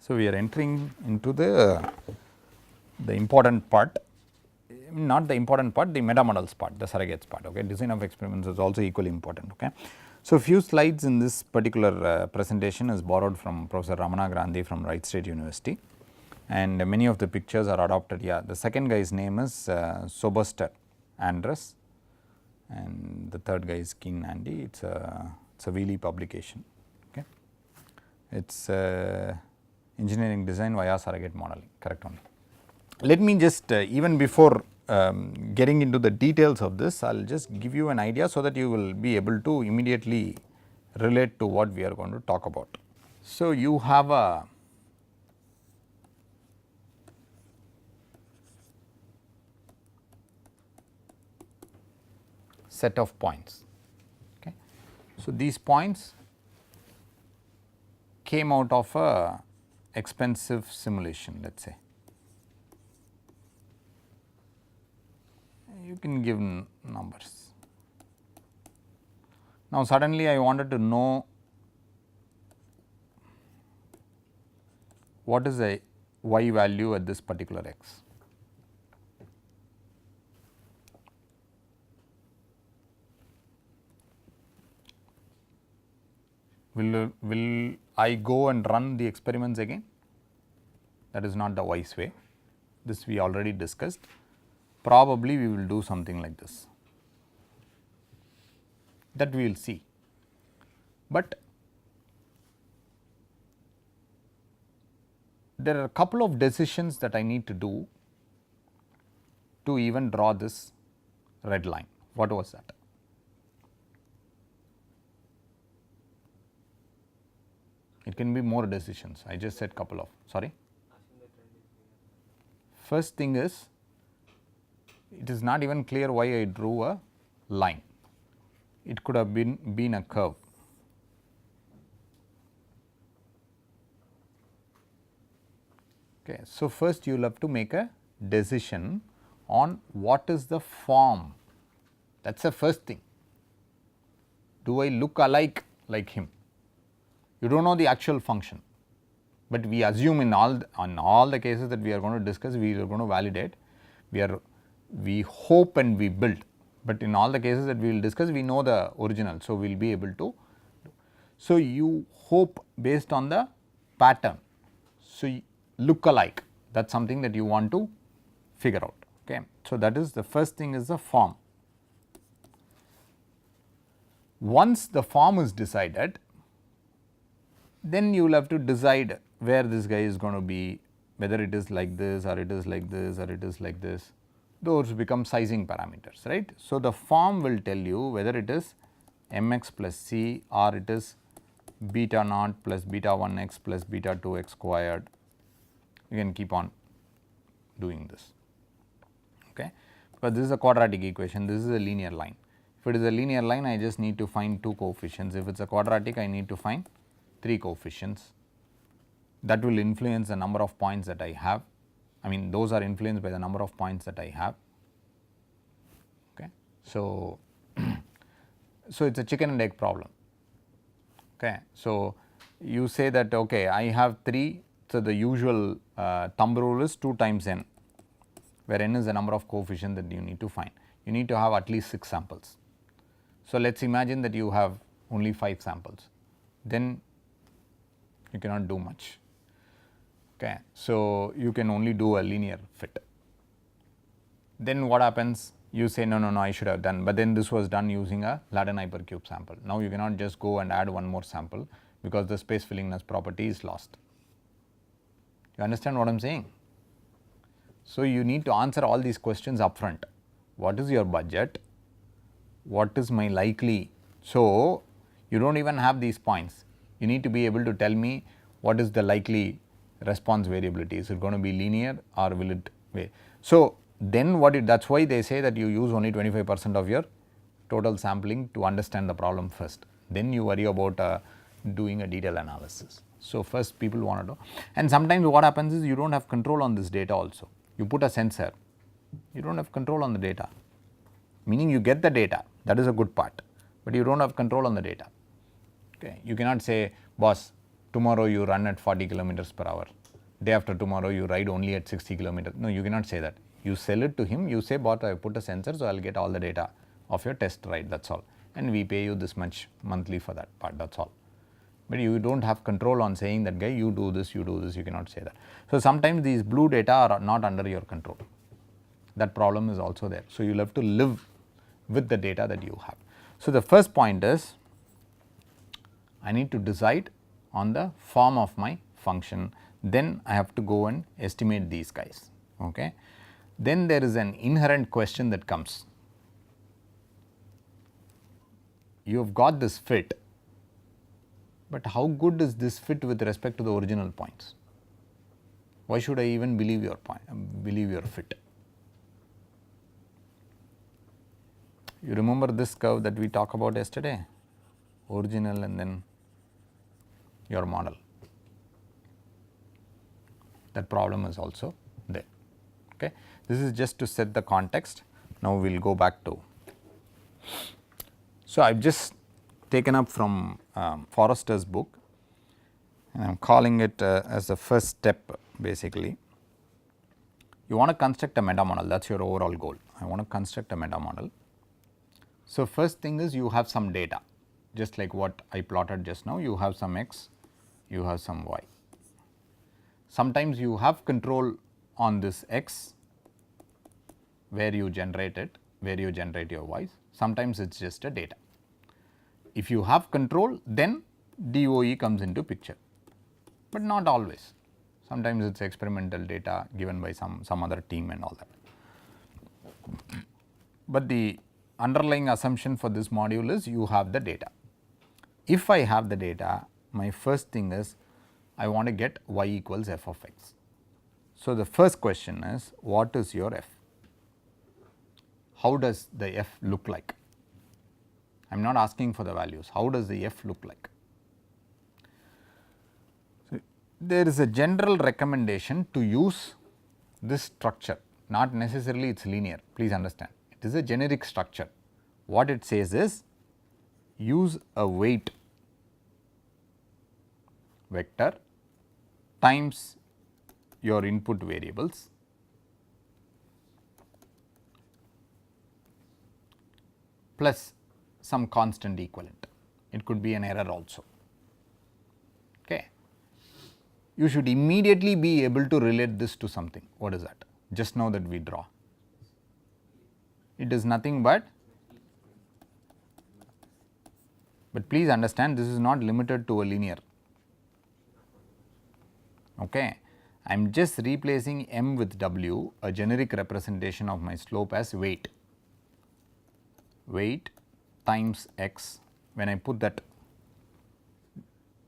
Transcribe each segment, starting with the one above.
So, we are entering into the important part, not the important part, the meta models part, the surrogates part. Okay. Design of experiments is also equally important. Okay. So, few slides in this particular presentation is borrowed from Professor Ramana Grandi from Wright State University, and many of the pictures are adopted. Yeah, the second guy's name is Soberster Andres, and the third guy is Keen Andy. It's a Wheelie publication. Okay. It's engineering design via surrogate modeling, correct only. Let me just even before getting into the details of this, I will just give you an idea so that you will be able to immediately relate to what we are going to talk about. So, you have a set of points. Okay. So, these points came out of a expensive simulation, let us say. You can give numbers. Now, suddenly I wanted to know what is the y value at this particular x. Will I go and run the experiments again? That is not the wise way. This we already discussed. Probably we will do something like this, that we will see. But there are a couple of decisions that I need to do to even draw this red line. What was that? It can be more decisions. I just said couple of, sorry. First thing is, it is not even clear why I drew a line. It could have been a curve. Okay. So, first you will have to make a decision on what is the form, that is the first thing. Do I look alike like him? You do not know the actual function, but we assume in all the cases that we are going to discuss, we are going to validate, we hope and we build, but in all the cases that we will discuss, we know the original. So, we will be able to. So, you hope based on the pattern. So, look alike, that is something that you want to figure out. Okay. So, that is the first thing is the form. Once the form is decided, then you will have to decide where this guy is going to be, whether it is like this or it is like this or it is like this. Those become sizing parameters, right. So, the form will tell you whether it is mx plus c or it is beta naught plus beta 1 x plus beta 2 x squared. You can keep on doing this, okay, because this is a quadratic equation, this is a linear line. If it is a linear line, I just need to find 2 coefficients. If it is a quadratic, I need to find 3 coefficients. That will influence the number of points that I have. I mean, those are influenced by the number of points that I have. Okay. So, so it is a chicken and egg problem. Okay. So, you say that okay, I have 3. So, the usual thumb rule is 2 times n, where n is the number of coefficients that you need to find. You need to have at least 6 samples. So, let us imagine that you have only 5 samples, then you cannot do much. Okay. So, you can only do a linear fit. Then what happens? You say no, I should have done, but then this was done using a Laden hypercube sample. Now, you cannot just go and add one more sample because the space fillingness property is lost. You understand what I am saying? So, you need to answer all these questions upfront. What is your budget? What is my likely? So, you do not even have these points. You need to be able to tell me what is the likely response variability. Is it going to be linear or will it be? So, then that is why they say that you use only 25% of your total sampling to understand the problem first. Then you worry about doing a detailed analysis. So, first people want to know, and sometimes what happens is you do not have control on this data also. You put a sensor, you do not have control on the data, meaning you get the data, that is a good part, but you do not have control on the data. Okay. You cannot say, boss, tomorrow you run at 40 kilometers per hour, day after tomorrow you ride only at 60 kilometers. No, you cannot say that. You sell it to him, you say, but I put a sensor, so I will get all the data of your test ride, that is all, and we pay you this much monthly for that part, that is all. But you do not have control on saying that guy, you do this, you cannot say that. So, sometimes these blue data are not under your control, that problem is also there. So, you will have to live with the data that you have. So, the first point is I need to decide on the form of my function, then I have to go and estimate these guys. Okay. Then there is an inherent question that comes. You have got this fit, but how good is this fit with respect to the original points? Why should I even believe your point, believe your fit? You remember this curve that we talked about yesterday, original and then your model. That problem is also there. Okay. This is just to set the context. Now, we will go back to. So, I have just taken up from Forrester's book, and I am calling it as the first step basically. You want to construct a meta model, that is your overall goal. I want to construct a meta model. So, first thing is you have some data, just like what I plotted just now, you have some x, you have some y. Sometimes you have control on this x where you generate it, where you generate your y's, sometimes it is just a data. If you have control, then DOE comes into picture, but not always. Sometimes it is experimental data given by some other team and all that. But the underlying assumption for this module is you have the data. If I have the data, my first thing is I want to get y equals f of x. So, the first question is, what is your f? How does the f look like? I am not asking for the values, how does the f look like? So, there is a general recommendation to use this structure, not necessarily it is linear, please understand, it is a generic structure. What it says is use a weight vector times your input variables plus some constant equivalent, it could be an error also. Okay. You should immediately be able to relate this to something. What is that? Just now that we draw, it is nothing but please understand, this is not limited to a linear. Okay. I am just replacing m with w, a generic representation of my slope as weight times x. When I put that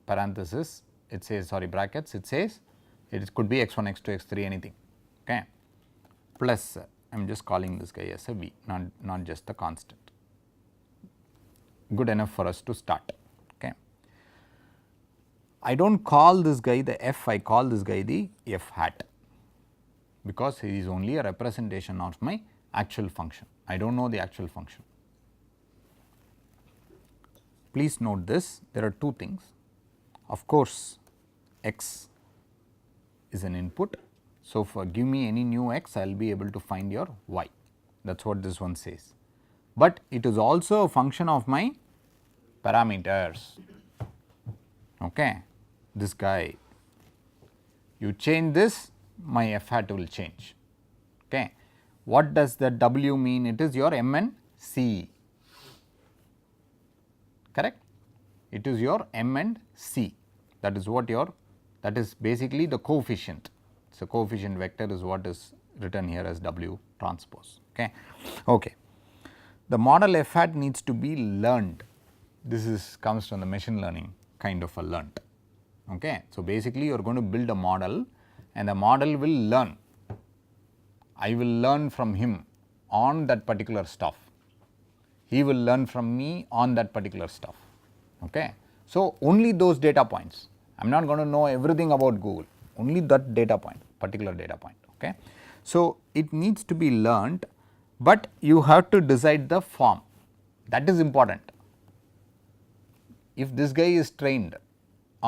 parenthesis, it says, sorry, brackets, it says it could be x1, x2, x3, anything, okay, plus I am just calling this guy as a v, not just the constant. Good enough for us to start. Okay. I do not call this guy the f, I call this guy the f hat, because he is only a representation of my actual function. I do not know the actual function. Please note this, there are two things. Of course, x is an input. So, for give me any new x, I will be able to find your y, that is what this one says. But it is also a function of my parameters. Okay. This guy, you change this, my f hat will change. Okay. What does the w mean? It is your m and c, correct? It is your m and c, that is what your, that is basically the coefficient. So, coefficient vector is what is written here as w transpose. Okay. Okay. The model f hat needs to be learned. This is comes from the machine learning kind of a learnt. Okay. So, basically you are going to build a model and the model will learn. I will learn from him on that particular stuff. He will learn from me on that particular stuff. Okay. So, only those data points. I am not going to know everything about Google, only that data point, particular data point. Okay. So, it needs to be learnt, but you have to decide the form, that is important. If this guy is trained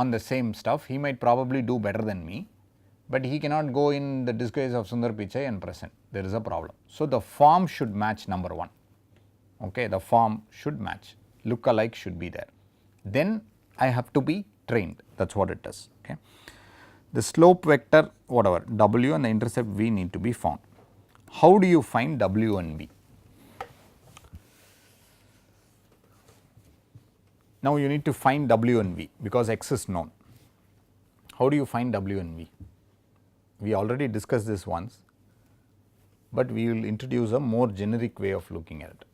on the same stuff, he might probably do better than me, but he cannot go in the disguise of Sundar Pichai and present. There is a problem. So, the form should match number 1. Okay, the form should match, look-alike should be there. Then I have to be trained, that is what it is. Okay. The slope vector whatever w and the intercept v need to be found. How do you find w and v? Now, you need to find w and v because x is known. How do you find w and v? We already discussed this once, but we will introduce a more generic way of looking at it.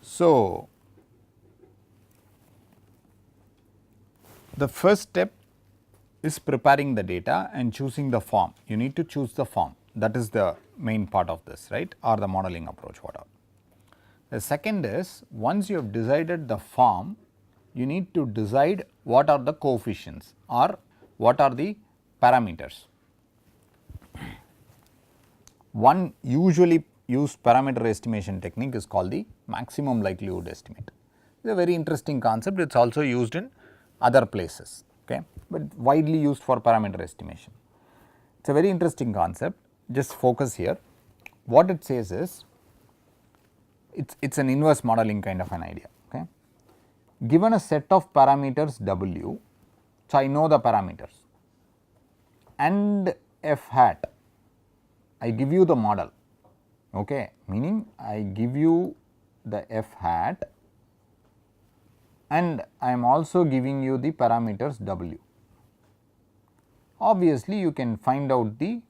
So, the first step is preparing the data and choosing the form. You need to choose the form, that is the main part of this, right, or the modeling approach, whatever. The second is, once you have decided the form, you need to decide what are the coefficients or what are the parameters. One usually used parameter estimation technique is called the maximum likelihood estimate. It is a very interesting concept, it is also used in other places, okay, but widely used for parameter estimation. It is a very interesting concept, just focus here. What it says is, it is an inverse modeling kind of an idea. Okay. Given a set of parameters w, so I know the parameters, and f hat, I give you the model, okay, meaning I give you the f hat and I am also giving you the parameters w. Obviously, you can find out the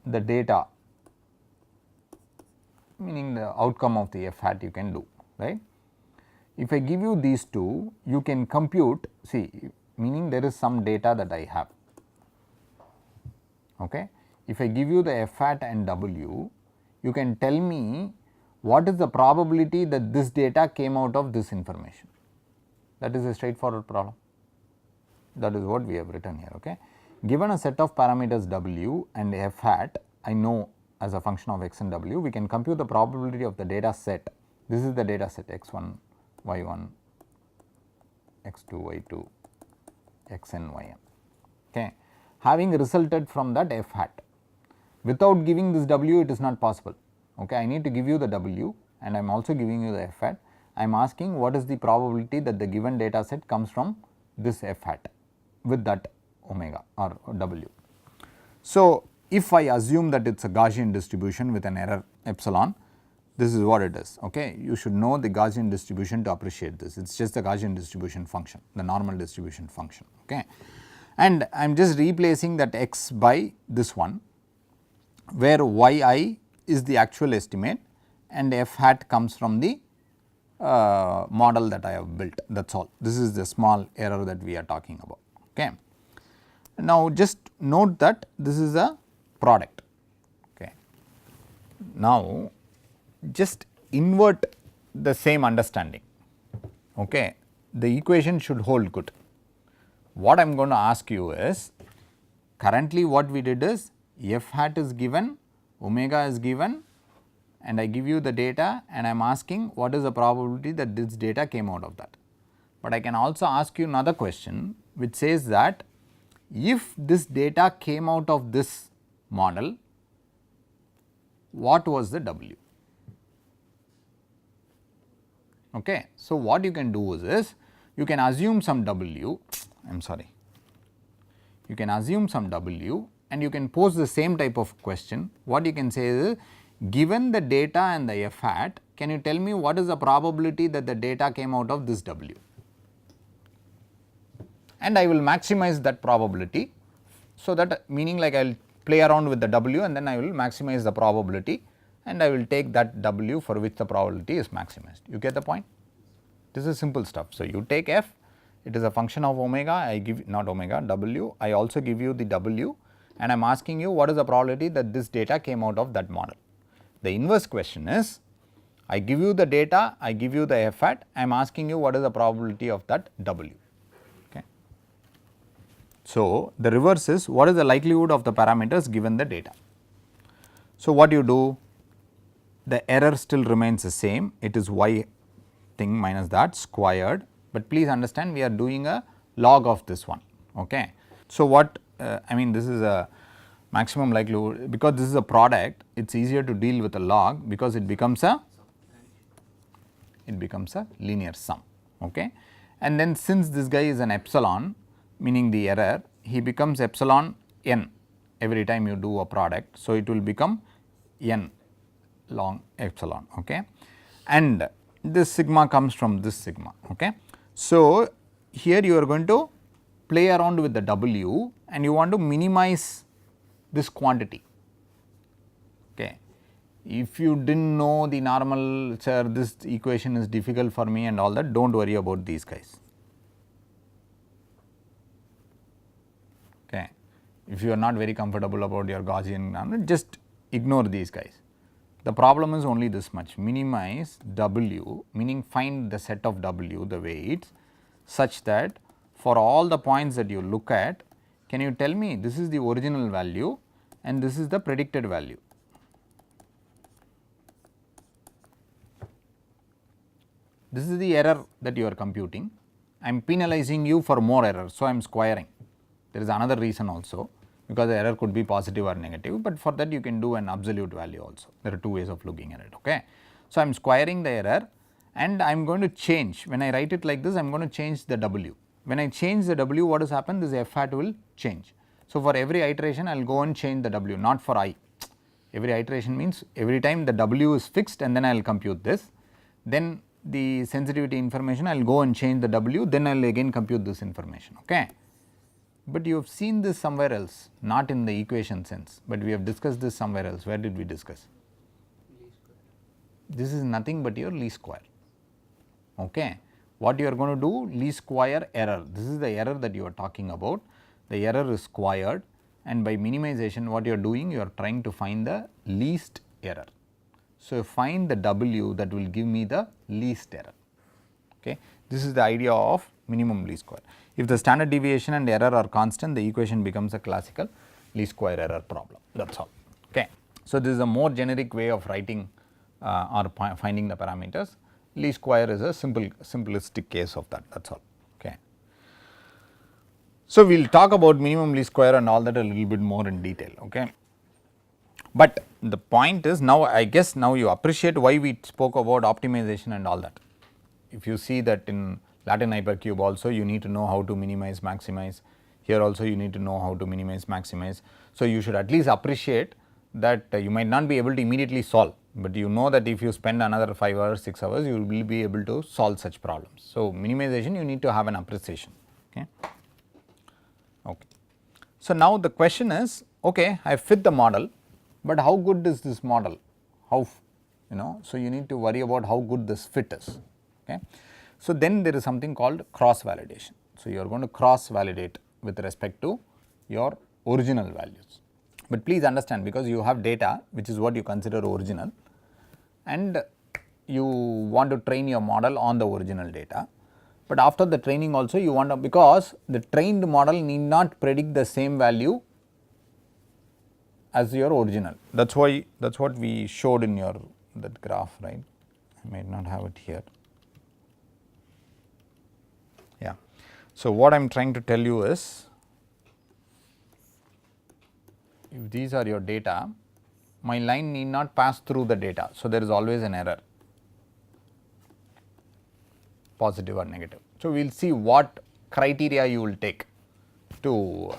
the data, meaning the outcome of the f hat you can do, right. If I give you these two, you can compute, see, meaning there is some data that I have, okay. If I give you the f hat and w, you can tell me what is the probability that this data came out of this information. That is a straightforward problem. That is what we have written here. Okay. Given a set of parameters w and f hat, I know as a function of x and w, we can compute the probability of the data set. This is the data set x1, y1, x2, y2, xn, yn. Okay. Having resulted from that f hat. Without giving this w, it is not possible. Okay. I need to give you the w and I am also giving you the f hat. I am asking what is the probability that the given data set comes from this f hat with that omega or w. So, if I assume that it is a Gaussian distribution with an error epsilon, this is what it is. Okay. You should know the Gaussian distribution to appreciate this, it is just the Gaussian distribution function, the normal distribution function. Okay. And I am just replacing that x by this one, where yi is the actual estimate and f hat comes from the model that I have built, that is all. This is the small error that we are talking about. Okay. Now, just note that this is a product. Okay. Now, just invert the same understanding. Okay. The equation should hold good. What I am going to ask you is, currently what we did is f hat is given, omega is given, and I give you the data and I am asking what is the probability that this data came out of that. But I can also ask you another question which says that if this data came out of this model, what was the w? Okay. So, what you can do is you can assume some w, I am sorry, you can assume some w and you can pose the same type of question. What you can say is, given the data and the f hat, can you tell me what is the probability that the data came out of this w? And I will maximize that probability. So, that meaning like I will play around with the w and then I will maximize the probability and I will take that w for which the probability is maximized. You get the point? This is simple stuff. So, you take f, it is a function of omega, I give not omega, w, I also give you the w and I am asking you what is the probability that this data came out of that model. The inverse question is, I give you the data, I give you the f hat, I am asking you what is the probability of that w. Okay. So, the reverse is what is the likelihood of the parameters given the data. So, what you do? The error still remains the same, it is y thing minus that squared, but please understand we are doing a log of this one. Okay. So, what I mean, this is a maximum likelihood, because this is a product, it is easier to deal with a log because it becomes a linear sum. Okay. And then since this guy is an epsilon, meaning the error, he becomes epsilon n every time you do a product. So, it will become n log epsilon. Okay. And this sigma comes from this sigma. Okay. So, here you are going to play around with the W and you want to minimize this quantity. Okay. If you did not know the normal, sir, this equation is difficult for me and all that, do not worry about these guys. Okay. If you are not very comfortable about your Gaussian, just ignore these guys. The problem is only this much, minimize W, meaning find the set of W, the weights, such that for all the points that you look at, can you tell me this is the original value and this is the predicted value. This is the error that you are computing. I am penalizing you for more errors. So, I am squaring. There is another reason also, because the error could be positive or negative, but for that you can do an absolute value also. There are two ways of looking at it. Okay. So, I am squaring the error and I am going to change, when I write it like this, I am going to change the W. When I change the W, what has happened? This f hat will change. So, for every iteration I will go and change the W, not for I. Every iteration means every time the W is fixed and then I will compute this, then the sensitivity information I will go and change the W, then I will again compute this information. Okay. But you have seen this somewhere else, not in the equation sense, but we have discussed this somewhere else. Where did we discuss? This is nothing but your least square. Okay. What you are going to do? Least square error. This is the error that you are talking about. The error is squared, and by minimization what you are doing? You are trying to find the least error. So, find the W that will give me the least error. Okay. This is the idea of minimum least square. If the standard deviation and error are constant, the equation becomes a classical least square error problem. That is all. Okay. So, this is a more generic way of writing or finding the parameters. Least square is a simplistic case of that. That is all. Okay. So, we will talk about minimum least square and all that a little bit more in detail. Okay. But the point is, now I guess now you appreciate why we spoke about optimization and all that. If you see that in Latin hypercube also you need to know how to minimize, maximize, here also you need to know how to minimize, maximize. So, you should at least appreciate that you might not be able to immediately solve, but you know that if you spend another 5 hours, 6 hours, you will be able to solve such problems. So, minimization you need to have an appreciation. Okay. Okay. So, now the question is, okay, I fit the model, but how good is this model? How, so you need to worry about how good this fit is. Okay. So, then there is something called cross validation. So, you are going to cross validate with respect to your original values. But please understand, because you have data which is what you consider original and you want to train your model on the original data, but after the training also you want to, because the trained model need not predict the same value as your original. That is why, that is what we showed in your that graph, right. I might not have it here. Yeah. So, what I am trying to tell you is, if these are your data, my line need not pass through the data. So, there is always an error, positive or negative. So, we will see what criteria you will take to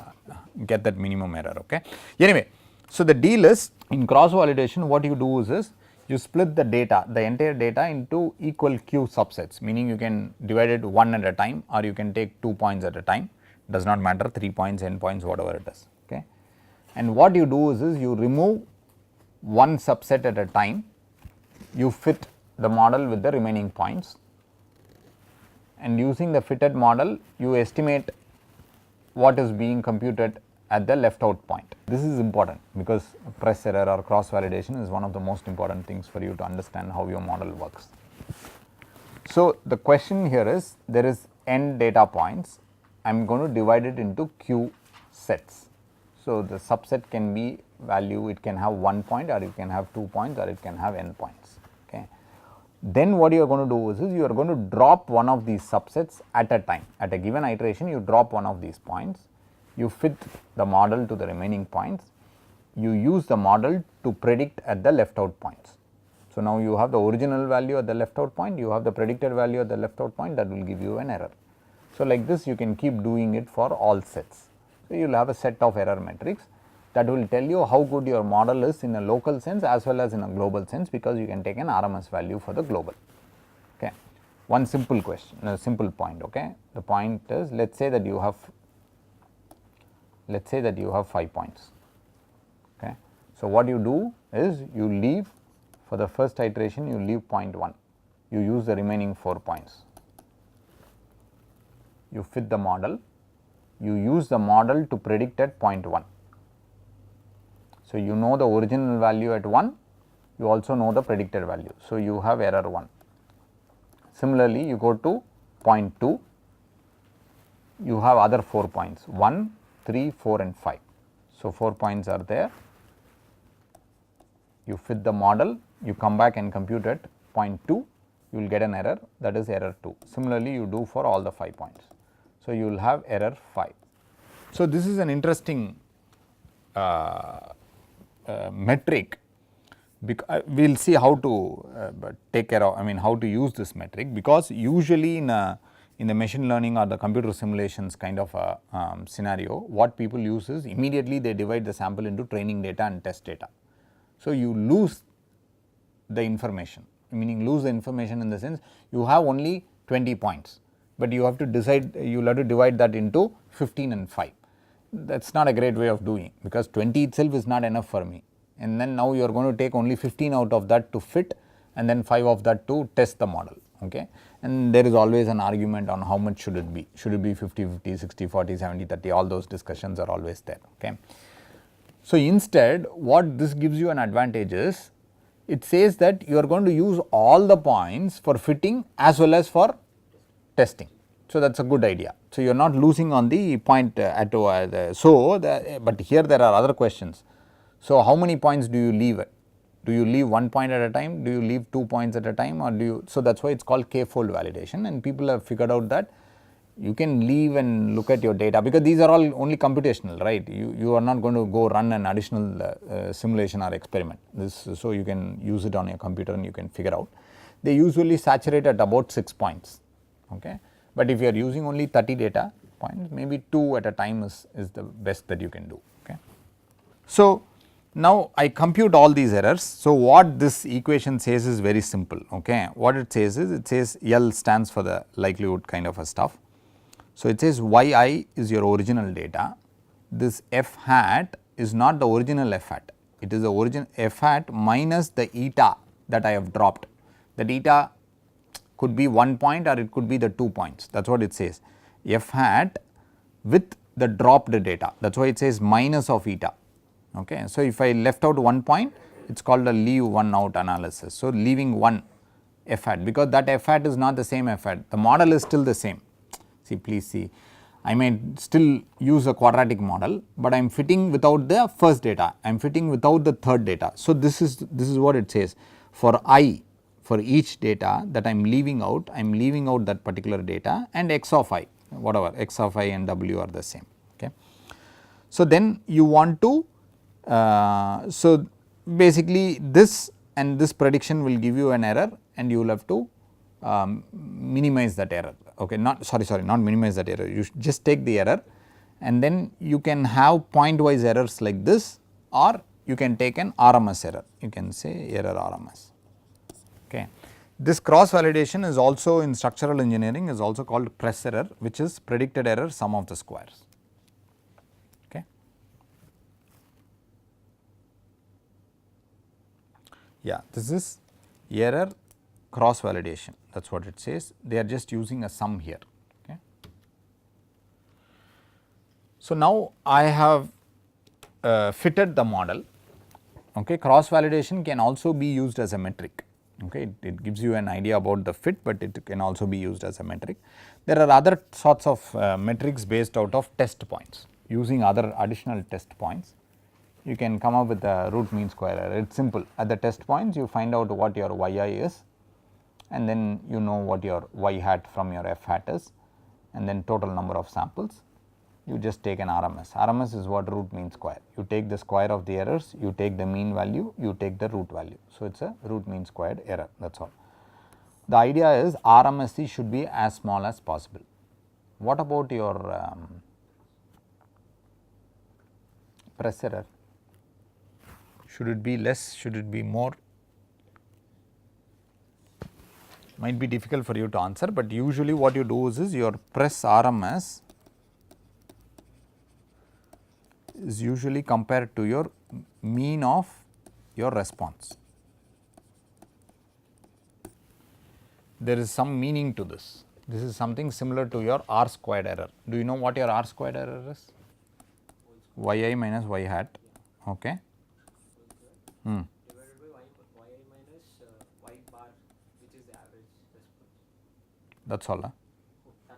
get that minimum error. Okay. Anyway, so the deal is, in cross validation what you do is you split the data, the entire data into equal q subsets, meaning you can divide it one at a time or you can take 2 points at a time, does not matter, 3 points, n points, whatever it is. Okay. And what you do is you remove one subset at a time, you fit the model with the remaining points, and using the fitted model you estimate what is being computed at the left out point. This is important because press error or cross validation is one of the most important things for you to understand how your model works. So, the question here is, there is n data points, I am going to divide it into q sets. So, the subset can be value, it can have 1 point or it can have 2 points or it can have n points. Okay. Then what you are going to do is you are going to drop one of these subsets at a time. At a given iteration, you drop one of these points, you fit the model to the remaining points, you use the model to predict at the left out points. So, now you have the original value at the left out point, you have the predicted value at the left out point, that will give you an error. So, like this you can keep doing it for all sets. So, you will have a set of error metrics that will tell you how good your model is in a local sense as well as in a global sense, because you can take an RMS value for the global. Okay. One simple question, a simple point. Okay. The point is, let us say that you have 5 points. Okay. So, what you do is you leave for the first iteration, you leave point 1, you use the remaining 4 points, you fit the model, you use the model to predict at point 1. So, you know the original value at 1, you also know the predicted value. So, you have error 1. Similarly, you go to point 2, you have other 4 points 1, 3, 4 and 5. So, 4 points are there, you fit the model, you come back and compute at point 2, you will get an error, that is error 2. Similarly, you do for all the 5 points. So, you will have error 5. So, this is an interesting metric. We will see how to take care of, how to use this metric, because usually in the machine learning or the computer simulations kind of a scenario, what people use is immediately they divide the sample into training data and test data. So, you lose the information, meaning lose the information in the sense you have only 20 points, but you have to decide, you will have to divide that into 15 and 5. That is not a great way of doing, because 20 itself is not enough for me, and then now you are going to take only 15 out of that to fit and then 5 of that to test the model. Okay. And there is always an argument on how much should it be 50-50, 60-40, 70-30, all those discussions are always there. Okay. So, instead what this gives you an advantage is, it says that you are going to use all the points for fitting as well as for testing. So, that is a good idea. So, you are not losing on the point at but here there are other questions. So, how many points do you leave? Do you leave 1 point at a time? Do you leave 2 points at a time, or do you? So, that is why it is called k-fold validation, and people have figured out that you can leave and look at your data, because these are all only computational, right. You are not going to go run an additional simulation or experiment. So, you can use it on your computer and you can figure out. They usually saturate at about 6 points. Okay. But if you are using only 30 data points, maybe 2 at a time is the best that you can do. Okay. So, now I compute all these errors. So, what this equation says is very simple. Okay. What it says is, it says L stands for the likelihood kind of a stuff. So, it says yi is your original data, this f hat is not the original f hat, it is the original f hat minus the eta that I have dropped. That eta could be 1 point or it could be the 2 points, that is what it says, f hat with the dropped data, that is why it says minus of eta. Okay. So, if I left out 1 point, it is called a leave one out analysis. So, leaving 1 f hat, because that f hat is not the same f hat, the model is still the same. See, please see, I may still use a quadratic model, but I am fitting without the first data, I am fitting without the third data. So, this is what it says, for I, for each data that I am leaving out, I am leaving out that particular data, and x of I, whatever x of I and w are the same. Okay. So, then you want to, so basically this and this prediction will give you an error, and you will have to minimize that error. Okay, not minimize that error, you just take the error and then you can have point wise errors like this, or you can take an RMS error, you can say error RMS. Okay. This cross validation is also in structural engineering is also called PRESS error, which is predicted error sum of the squares. Okay. Yeah, this is error cross validation, that is what it says, they are just using a sum here. Okay. So, now I have fitted the model. Okay. Cross validation can also be used as a metric. Okay. It gives you an idea about the fit, but it can also be used as a metric. There are other sorts of metrics based out of test points, using other additional test points. You can come up with the root mean square error, it is simple, at the test points you find out what your yi is, and then you know what your y hat from your f hat is, and then total number of samples. You just take an RMS. RMS is what? Root mean square. You take the square of the errors, you take the mean value, you take the root value. So, it is a root mean squared error, that is all. The idea is RMSE should be as small as possible. What about your press error? Should it be less? Should it be more? Might be difficult for you to answer, but usually what you do is your press RMS is usually compared to your mean of your response. There is some meaning to this. This is something similar to your R squared error. Do you know what your R squared error is? yi minus y hat, okay. Divided by yi minus y bar, which is the average response. That is all. That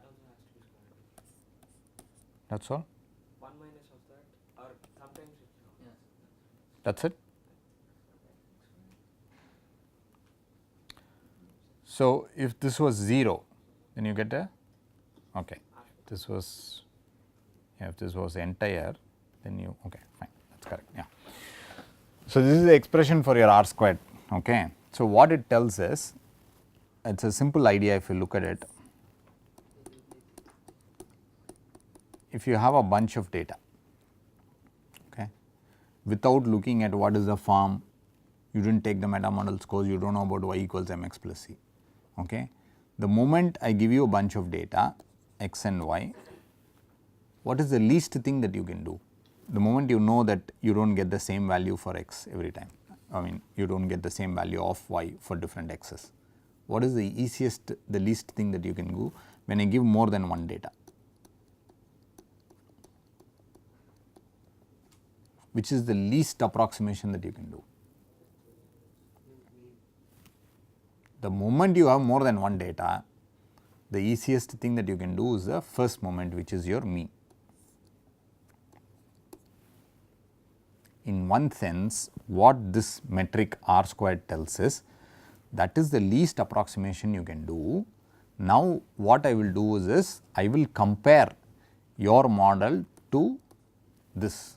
also has to be squared. That is all. 1 minus of that, or sometimes it is. Yes. That is it. So, if this was 0, then you get a, okay, this was, if this was entire, then you, okay, fine, that is correct, yeah. So, this is the expression for your R squared, okay. So, what it tells us, it is a simple idea if you look at it. If you have a bunch of data, okay, without looking at what is the form, you did not take the meta model scores, you do not know about y equals mx plus c, okay. The moment I give you a bunch of data x and y, what is the least thing that you can do? The moment you know that you do not get the same value for x every time, I mean you do not get the same value of y for different x's. What is the easiest, the least thing that you can do when I give more than one data? Which is the least approximation that you can do? The moment you have more than one data, the easiest thing that you can do is the first moment, which is your mean. In one sense, what this metric R squared tells us, that is the least approximation you can do. Now, what I will do is I will compare your model to this.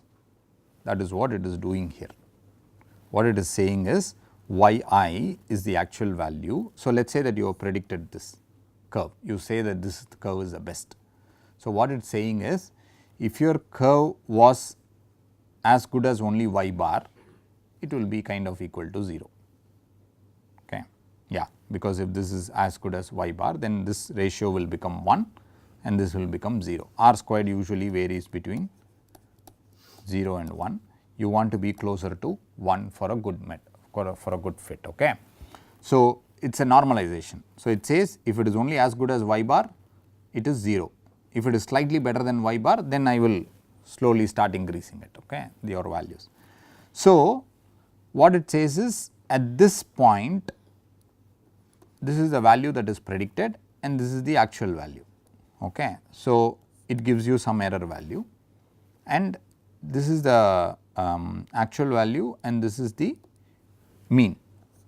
That is what it is doing here. What it is saying is yi is the actual value. So, let us say that you have predicted this curve, you say that this curve is the best. So, what it is saying is if your curve was as good as only y bar, it will be kind of equal to 0, okay. Yeah, because if this is as good as y bar, then this ratio will become 1 and this will become 0. R squared usually varies between 0 and 1. You want to be closer to 1 for a good for a good fit, okay. So, it is a normalization. So, it says if it is only as good as y bar, it is 0. If it is slightly better than y bar, then I will slowly start increasing it, okay, your values. So, what it says is at this point, this is the value that is predicted and this is the actual value, okay. So, it gives you some error value and this is the actual value and this is the mean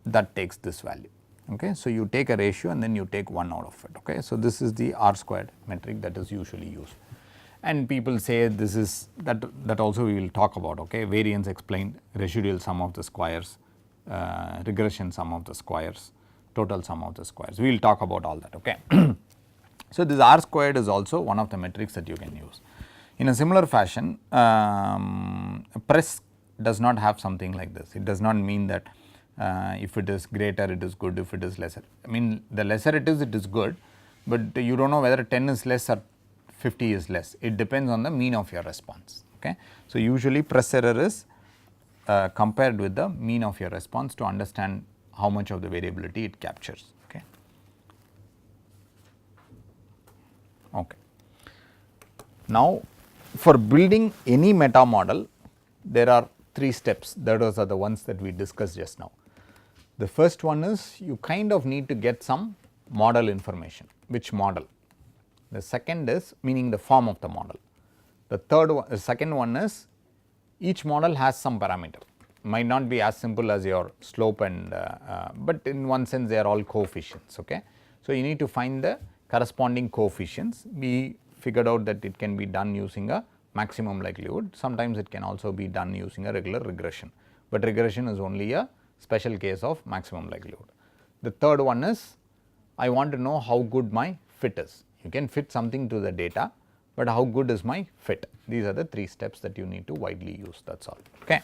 that takes this value, okay. So, you take a ratio and then you take 1 out of it, okay. So, this is the R squared metric that is usually used, and people say this is that also we will talk about, okay. Variance explained, residual sum of the squares, regression sum of the squares, total sum of the squares, we will talk about all that, okay. So, this R squared is also one of the metrics that you can use. In a similar fashion, press does not have something like this. It does not mean that if it is greater it is good, if it is lesser. I mean the lesser it is good, but you do not know whether 10 is less or 50 is less. It depends on the mean of your response, okay. So, usually press error is compared with the mean of your response to understand how much of the variability it captures, okay. Okay. Now, for building any meta model, there are 3 steps. Those are the ones that we discussed just now. The first one is you kind of need to get some model information. Which model? The second is meaning the form of the model. The second one is each model has some parameter. might not be as simple as your slope and but in one sense they are all coefficients. Okay. So, you need to find the corresponding coefficients. We figured out that it can be done using a maximum likelihood, sometimes it can also be done using a regular regression, but regression is only a special case of maximum likelihood. The third one is I want to know how good my fit is. You can fit something to the data, but how good is my fit? These are the three steps that you need to widely use, that is all. Okay.